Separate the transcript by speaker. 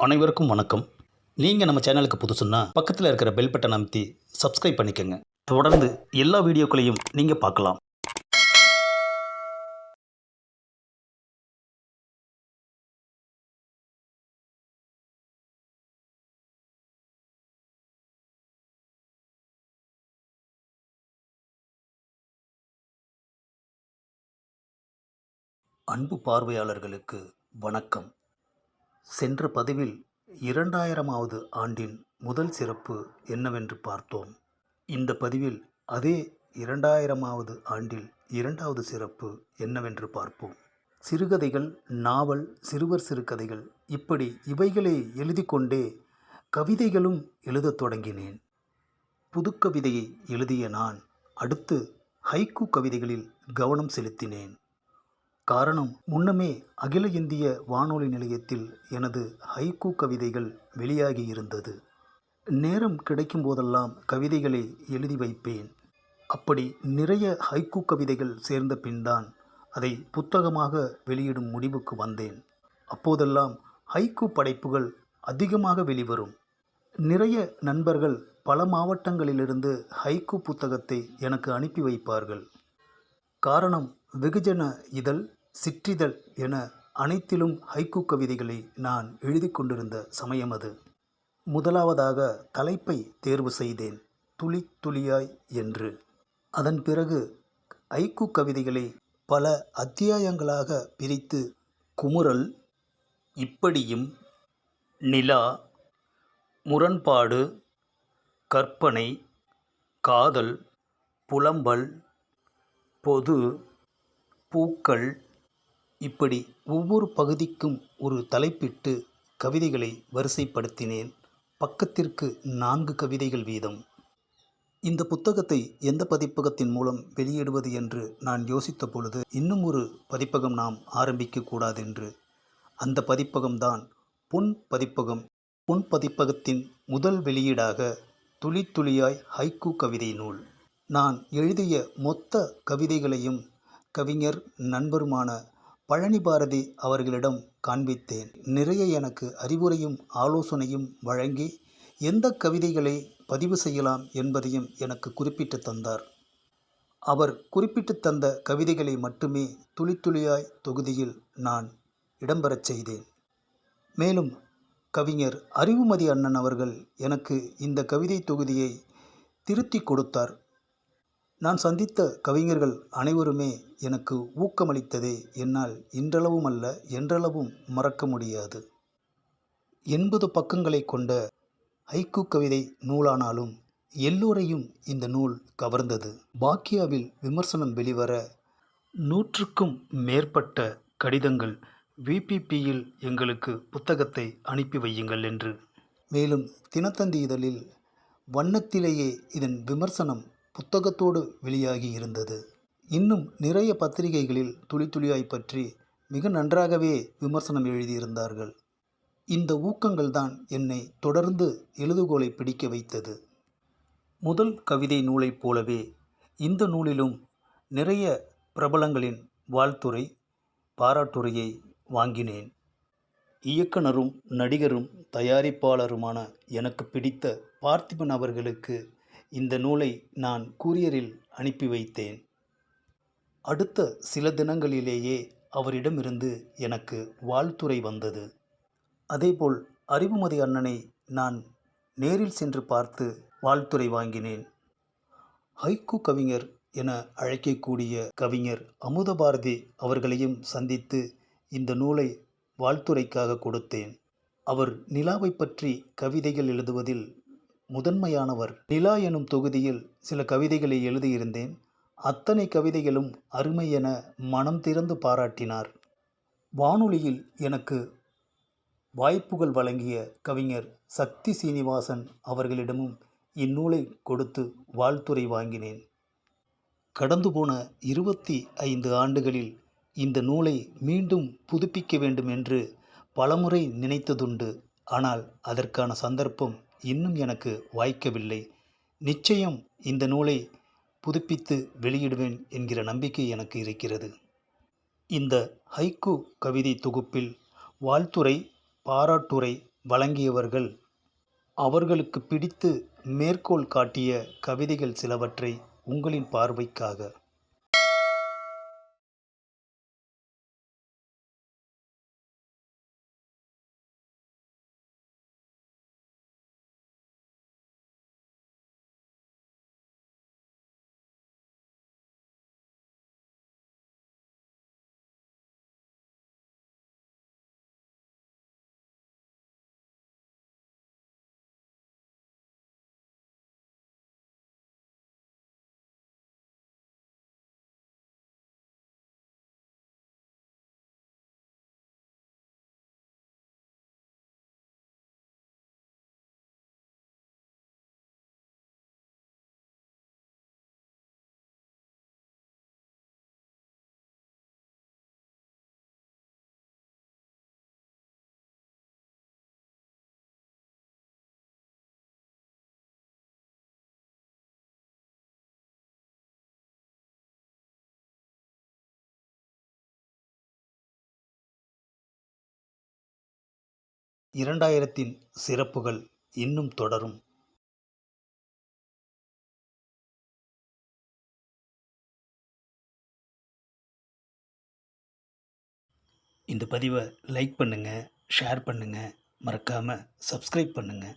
Speaker 1: அனைவருக்கும் வணக்கம். நீங்கள் நம்ம சேனலுக்கு புதுசுன்னா பக்கத்தில் இருக்கிற பெல் பட்டன் அமைத்தி சப்ஸ்கிரைப் பண்ணிக்கோங்க. தொடர்ந்து எல்லா வீடியோக்களையும் நீங்கள் பார்க்கலாம். அன்பு பார்வையாளர்களுக்கு வணக்கம். சென்ற பதிவில் 2000வது ஆண்டின் முதல் சிறப்பு என்னவென்று பார்த்தோம். இந்த பதிவில் அதே 2000வது ஆண்டில் இரண்டாவது சிறப்பு என்னவென்று பார்ப்போம். சிறுகதைகள், நாவல், சிறுவர் சிறுகதைகள் இப்படி இவைகளை எழுதி கொண்டே கவிதைகளும் எழுதத் தொடங்கினேன். புதுக்கவிதையை எழுதிய நான் அடுத்து ஹைக்கூ கவிதைகளில் கவனம் செலுத்தினேன். காரணம், முன்னமே அகில இந்திய வானொலி நிலையத்தில் எனது ஹைக்கூ கவிதைகள் வெளியாகி இருந்தது. நேரம் கிடைக்கும் போதெல்லாம் கவிதைகளை எழுதி வைப்பேன். அப்படி நிறைய ஹைக்கூ கவிதைகள் சேர்ந்த பின்தான் அதை புத்தகமாக வெளியிடும் முடிவுக்கு வந்தேன். அப்போதெல்லாம் ஹைக்கூ படைப்புகள் அதிகமாக வெளிவரும். நிறைய நண்பர்கள் பல மாவட்டங்களிலிருந்து ஹைக்கூ புத்தகத்தை எனக்கு அனுப்பி வைப்பார்கள். காரணம், வெகுஜன இதழ், சிற்றிதழ் என அனைத்திலும் ஹைக்கூ கவிதைகளை நான் எழுதி கொண்டிருந்த சமயம் அது. முதலாவதாக தலைப்பை தேர்வு செய்தேன், துளி துளியாய் என்று. அதன் பிறகு ஹைக்கூ கவிதைகளை பல அத்தியாயங்களாக பிரித்து குமுறல், இப்படியும், நிலா, முரண்பாடு, கற்பனை, காதல், புலம்பல், பொது, பூக்கள் இப்படி ஒவ்வொரு பகுதிக்கும் ஒரு தலைப்பிட்டு கவிதைகளை வரிசைப்படுத்தினேன். பக்கத்திற்கு 4 கவிதைகள் வீதம். இந்த புத்தகத்தை எந்த பதிப்பகத்தின் மூலம் வெளியிடுவது என்று நான் யோசித்த பொழுது, இன்னும் ஒரு பதிப்பகம் நாம் ஆரம்பிக்கக்கூடாதென்று. அந்த பதிப்பகம்தான் பொன் பதிப்பகம். பொன் பதிப்பகத்தின் முதல் வெளியீடாக துளி துளியாய் ஹைக்கூ கவிதை நூல். நான் எழுதிய மொத்த கவிதைகளையும் கவிஞர் நண்பருமான பழனி பாரதி அவர்களிடம் காண்பித்தேன். நிறைய எனக்கு அறிவுரையும் ஆலோசனையும் வழங்கி எந்த கவிதைகளை பதிவு செய்யலாம் என்பதையும் எனக்கு குறிப்பிட்டு தந்தார். அவர் குறிப்பிட்டு தந்த கவிதைகளை மட்டுமே துளி துளியாய் தொகுதியில் நான் இடம்பெறச் செய்தேன். மேலும் கவிஞர் அறிவுமதி அண்ணன் அவர்கள் எனக்கு இந்த கவிதை தொகுதியை திருத்தி கொடுத்தார். நான் சந்தித்த கவிஞர்கள் அனைவருமே எனக்கு ஊக்கமளித்ததே என்னால் இன்றளவும் அல்ல என்றளவும் மறக்க முடியாது. 80 பக்கங்களை கொண்ட ஹைக்கூ கவிதை நூலானாலும் எல்லோரையும் இந்த நூல் கவர்ந்தது. பாக்கியாவில் விமர்சனம் வெளிவர 100க்கும் மேற்பட்ட கடிதங்கள், விபிபியில் எங்களுக்கு புத்தகத்தை அனுப்பி வையுங்கள் என்று. மேலும் தினத்தந்தி இதழில் வண்ணத்திலேயே இதன் விமர்சனம் புத்தகத்தோடு வெளியாகி இருந்தது. இன்னும் நிறைய பத்திரிகைகளில் துளி துளியாய் பற்றி மிக நன்றாகவே விமர்சனம் எழுதியிருந்தார்கள். இந்த ஊக்கங்கள் தான் என்னை தொடர்ந்து எழுதுகோலை பிடிக்க வைத்தது. முதல் கவிதை நூலைப் போலவே இந்த நூலிலும் நிறைய பிரபலங்களின் வாழ்த்துரை, பாராட்டுரையை வாங்கினேன். இயக்குனரும் நடிகரும் தயாரிப்பாளருமான எனக்கு பிடித்த பார்த்திபன் அவர்களுக்கு இந்த நூலை நான் கூரியரில் அனுப்பி வைத்தேன். அடுத்த சில தினங்களிலேயே அவரிடமிருந்து எனக்கு வாழ்த்துரை வந்தது. அதேபோல் அறிவுமதி அண்ணனை நான் நேரில் சென்று பார்த்து வாழ்த்துரை வாங்கினேன். ஹைக்கூ கவிஞர் என அழைக்கக்கூடிய கவிஞர் அமுதபாரதி அவர்களையும் சந்தித்து இந்த நூலை வாழ்த்துரைக்காக கொடுத்தேன். அவர் நிலாவை பற்றி கவிதைகள் எழுதுவதில் முதன்மையானவர். நிலா எனும் தொகுதியில் சில கவிதைகளை எழுதியிருந்தேன். அத்தனை கவிதைகளும் அருமை என மனம் திறந்து பாராட்டினார். வானொலியில் எனக்கு வாய்ப்புகள் வழங்கிய கவிஞர் சக்தி சீனிவாசன் அவர்களிடமும் இந்நூலை கொடுத்து வாழ்த்துரை வாங்கினேன். கடந்து போன 25 ஆண்டுகளில் இந்த நூலை மீண்டும் புதுப்பிக்க வேண்டும் என்று பலமுறை நினைத்ததுண்டு. ஆனால் அதற்கான சந்தர்ப்பம் இன்னும் எனக்கு வாய்க்கவில்லை. நிச்சயம் இந்த நூலை புதுப்பித்து வெளியிடுவேன் என்கிற நம்பிக்கை எனக்கு இருக்கிறது. இந்த ஹைக்கூ கவிதை தொகுப்பில் வாழ்த்துரை, பாராட்டுரை, வழங்கியவர்கள். அவர்களுக்கு பிடித்து மேற்கோள் காட்டிய கவிதைகள் சிலவற்றை உங்களின் பார்வைக்காக. 2000 சிறப்புகள் இன்னும் தொடரும். இந்த பதிவை லைக் பண்ணுங்கள், ஷேர் பண்ணுங்கள், மறக்காமல் சப்ஸ்கிரைப் பண்ணுங்கள்.